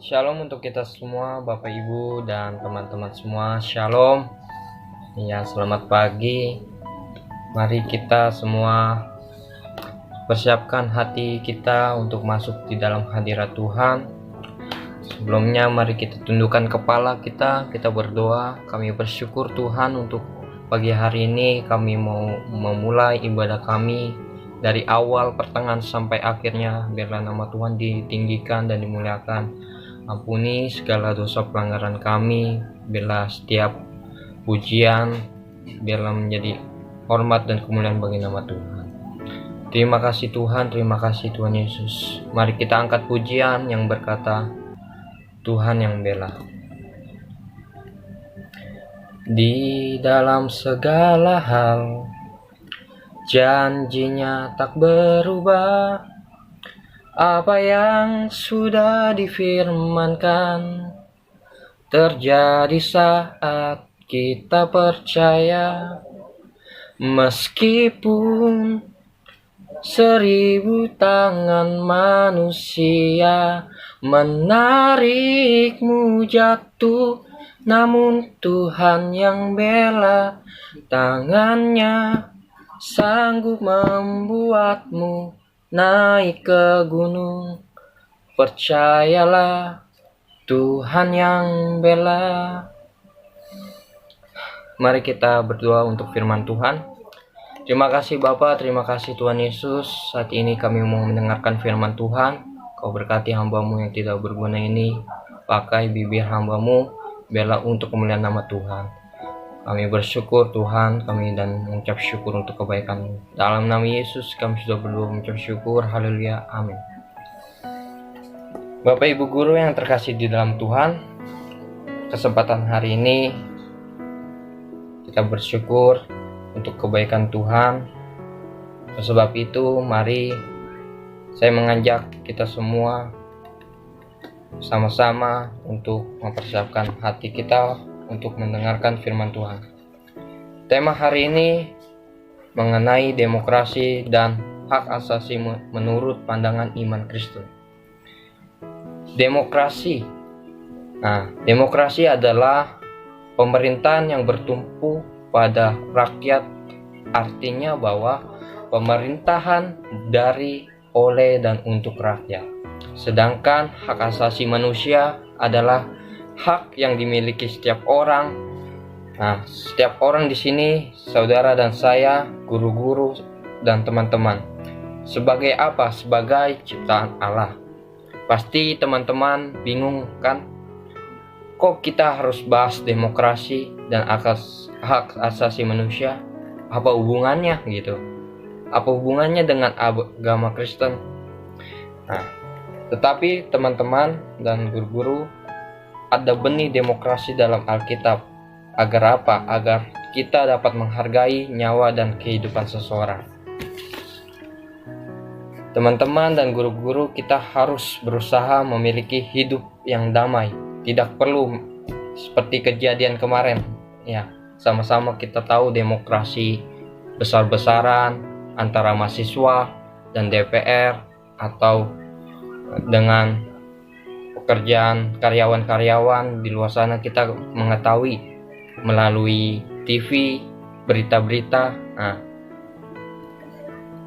Shalom untuk kita semua, Bapak Ibu dan teman-teman semua. Shalom. Ya, selamat pagi. Mari kita semua persiapkan hati kita untuk masuk di dalam hadirat Tuhan. Sebelumnya mari kita tundukkan kepala kita berdoa. Kami bersyukur Tuhan untuk pagi hari ini kami mau memulai ibadah kami dari awal, pertengahan sampai akhirnya. Biarlah nama Tuhan ditinggikan dan dimuliakan. Ampuni segala dosa pelanggaran kami, biarlah setiap pujian biarlah menjadi hormat dan kemuliaan bagi nama Tuhan. Terima kasih Tuhan Yesus. Mari kita angkat pujian yang berkata, Tuhan yang bela. Di dalam segala hal, janjinya tak berubah. Apa yang sudah difirmankan terjadi saat kita percaya. Meskipun 1000 tangan manusia menarikmu jatuh, namun Tuhan yang bela, tangannya sanggup membuatmu naik ke gunung. Percayalah, Tuhan yang bela. Mari kita berdoa untuk firman Tuhan. Terima kasih Bapa, terima kasih Tuhan Yesus. Saat ini kami mau mendengarkan firman Tuhan. Kau berkati hamba-Mu yang tidak berguna ini. Pakai bibir hamba-Mu, bela untuk kemuliaan nama Tuhan. Kami bersyukur Tuhan, dan mengucap syukur untuk kebaikan-Mu. Dalam nama Yesus kami sudah berdoa mengucap syukur. Haleluya, amin. Bapak Ibu Guru yang terkasih di dalam Tuhan, kesempatan hari ini kita bersyukur untuk kebaikan Tuhan. Oleh sebab itu mari saya mengajak kita semua sama-sama untuk mempersiapkan hati kita untuk mendengarkan firman Tuhan. Tema hari ini mengenai demokrasi dan hak asasi menurut pandangan iman Kristen. Demokrasi. Demokrasi adalah pemerintahan yang bertumpu pada rakyat. Artinya bahwa pemerintahan dari, oleh, dan untuk rakyat. Sedangkan hak asasi manusia adalah hak yang dimiliki setiap orang. Setiap orang di sini, saudara dan saya, guru-guru dan teman-teman, sebagai apa? Sebagai ciptaan Allah. Pasti teman-teman bingung kan? Kok kita harus bahas demokrasi dan hak asasi manusia? Apa hubungannya gitu? Apa hubungannya dengan agama Kristen? Tetapi teman-teman dan guru-guru, ada benih demokrasi dalam Alkitab. Agar apa? Agar kita dapat menghargai nyawa dan kehidupan seseorang. Teman-teman dan guru-guru, kita harus berusaha memiliki hidup yang damai. Tidak perlu seperti kejadian kemarin. Sama-sama kita tahu demokrasi besar-besaran antara mahasiswa dan DPR, atau dengan pekerjaan karyawan-karyawan di luar sana. Kita mengetahui melalui TV, berita-berita.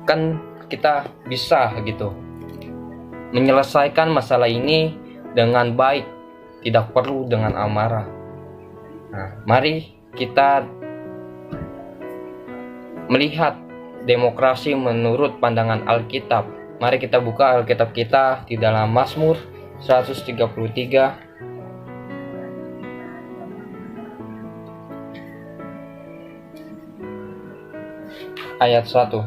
Kan kita bisa gitu menyelesaikan masalah ini dengan baik, tidak perlu dengan amarah. Mari kita melihat demokrasi menurut pandangan Alkitab. Mari kita buka Alkitab kita di dalam Mazmur 133 ayat 1,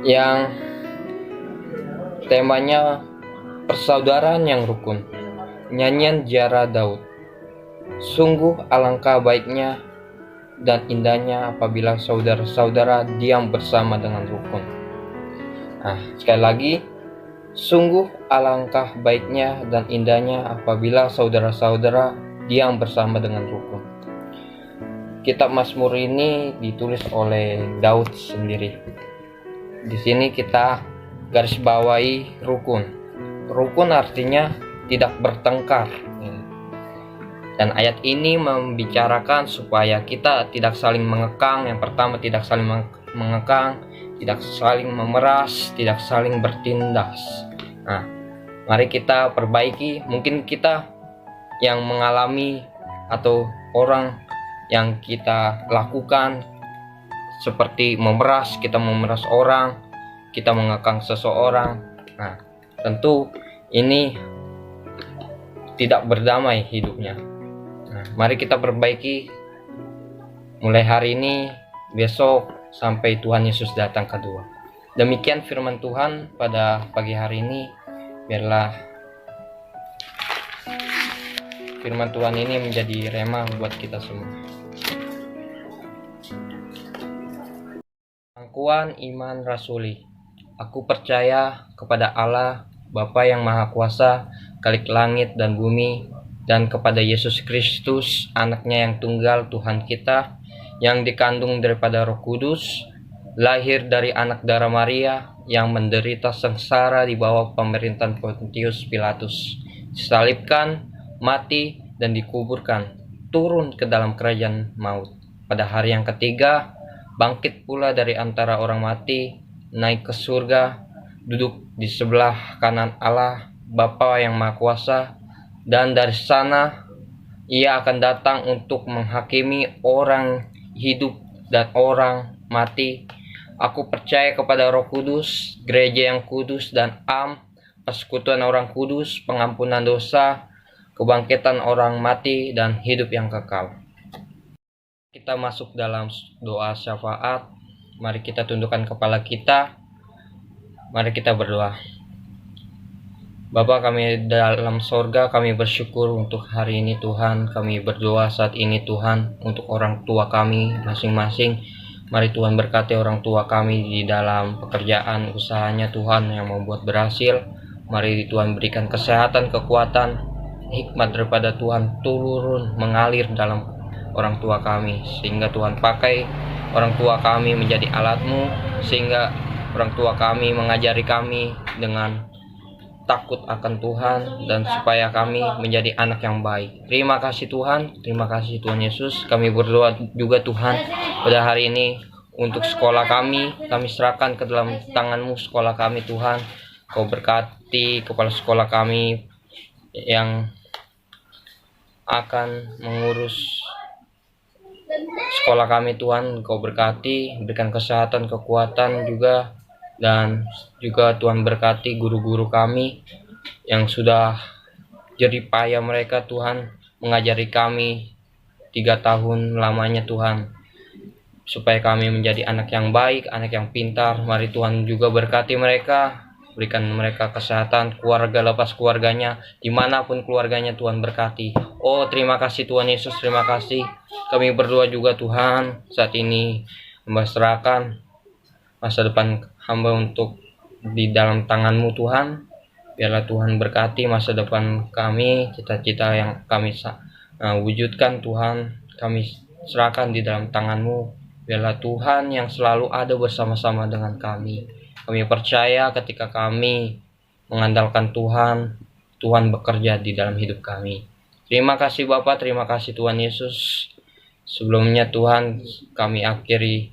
yang temanya persaudaraan yang rukun. Nyanyian Ziarah Daud. Sungguh alangkah baiknya dan indahnya apabila saudara-saudara diam bersama dengan rukun. Sekali lagi, sungguh alangkah baiknya dan indahnya apabila saudara-saudara diam bersama dengan rukun. Kitab Mazmur ini ditulis oleh Daud sendiri. Di sini kita garis bawahi rukun. Rukun artinya tidak bertengkar. Dan ayat ini membicarakan supaya kita tidak saling mengekang. Yang pertama, tidak saling mengekang, tidak saling memeras, tidak saling bertindas. Nah, mari kita perbaiki. Mungkin kita yang mengalami atau orang yang kita lakukan seperti memeras, kita memeras orang, kita mengekang seseorang. Nah, tentu ini tidak berdamai hidupnya. Nah, mari kita perbaiki mulai hari ini, besok, sampai Tuhan Yesus datang kedua. Demikian firman Tuhan pada pagi hari ini. Biarlah firman Tuhan ini menjadi rema buat kita semua. Pengakuan iman rasuli. Aku percaya kepada Allah, Bapa yang Maha Kuasa, Khalik langit dan bumi, dan kepada Yesus Kristus, anaknya yang tunggal, Tuhan kita, yang dikandung daripada Roh Kudus, lahir dari anak darah Maria, yang menderita sengsara di bawah pemerintahan Pontius Pilatus, disalibkan, mati, dan dikuburkan, turun ke dalam kerajaan maut. Pada hari yang ketiga, bangkit pula dari antara orang mati, naik ke surga, duduk di sebelah kanan Allah, Bapa yang Maha Kuasa, dan dari sana ia akan datang untuk menghakimi orang hidup dan orang mati. Aku percaya kepada Roh Kudus, gereja yang kudus dan persekutuan orang kudus, pengampunan dosa, kebangkitan orang mati, dan hidup yang kekal. Kita masuk dalam doa syafaat. Mari kita tundukkan kepala kita. Mari kita berdoa. Bapa kami dalam sorga, kami bersyukur untuk hari ini Tuhan. Kami berdoa saat ini Tuhan untuk orang tua kami masing-masing. Mari Tuhan berkati orang tua kami di dalam pekerjaan usahanya Tuhan yang membuat berhasil. Mari Tuhan berikan kesehatan, kekuatan, hikmat daripada Tuhan turun mengalir dalam orang tua kami. Sehingga Tuhan pakai orang tua kami menjadi alat-Mu. Sehingga orang tua kami mengajari kami dengan takut akan Tuhan, dan supaya kami menjadi anak yang baik. Terima kasih Tuhan, terima kasih Tuhan Yesus. Kami berdoa juga Tuhan pada hari ini untuk sekolah kami serahkan ke dalam tangan-Mu sekolah kami Tuhan. Kau berkati kepala sekolah kami yang akan mengurus sekolah kami Tuhan. Kau berkati, berikan kesehatan, kekuatan juga. Dan juga Tuhan berkati guru-guru kami yang sudah jerih payah mereka Tuhan mengajari kami 3 tahun lamanya Tuhan, supaya kami menjadi anak yang baik, anak yang pintar. Mari Tuhan juga berkati mereka, berikan mereka kesehatan, keluarga lepas keluarganya, dimanapun keluarganya Tuhan berkati. Oh terima kasih Tuhan Yesus, terima kasih. Kami berdoa juga Tuhan saat ini memserahkan masa depan hamba untuk di dalam tangan-Mu Tuhan. Biarlah Tuhan berkati masa depan kami, cita-cita yang kami wujudkan Tuhan, kami serahkan di dalam tangan-Mu. Biarlah Tuhan yang selalu ada bersama-sama dengan kami. Kami percaya ketika kami mengandalkan Tuhan, Tuhan bekerja di dalam hidup kami. Terima kasih Bapa, terima kasih Tuhan Yesus. Sebelumnya Tuhan, kami akhiri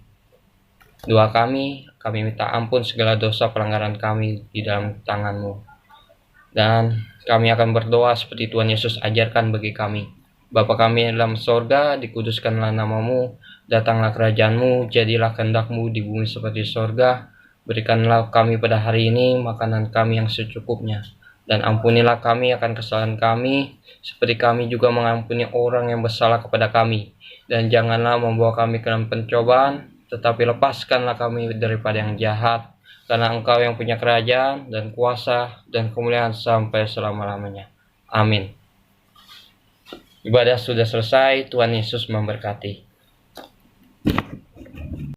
doa kami minta ampun segala dosa pelanggaran kami di dalam tangan-Mu. Dan kami akan berdoa seperti Tuhan Yesus ajarkan bagi kami. Bapa kami dalam sorga, dikuduskanlah nama-Mu, datanglah kerajaan-Mu, jadilah kehendak-Mu di bumi seperti sorga. Berikanlah kami pada hari ini makanan kami yang secukupnya. Dan ampunilah kami akan kesalahan kami, seperti kami juga mengampuni orang yang bersalah kepada kami. Dan janganlah membawa kami ke dalam pencobaan, tetapi lepaskanlah kami daripada yang jahat, karena Engkau yang punya kerajaan dan kuasa dan kemuliaan sampai selama-lamanya. Amin. Ibadah sudah selesai, Tuhan Yesus memberkati.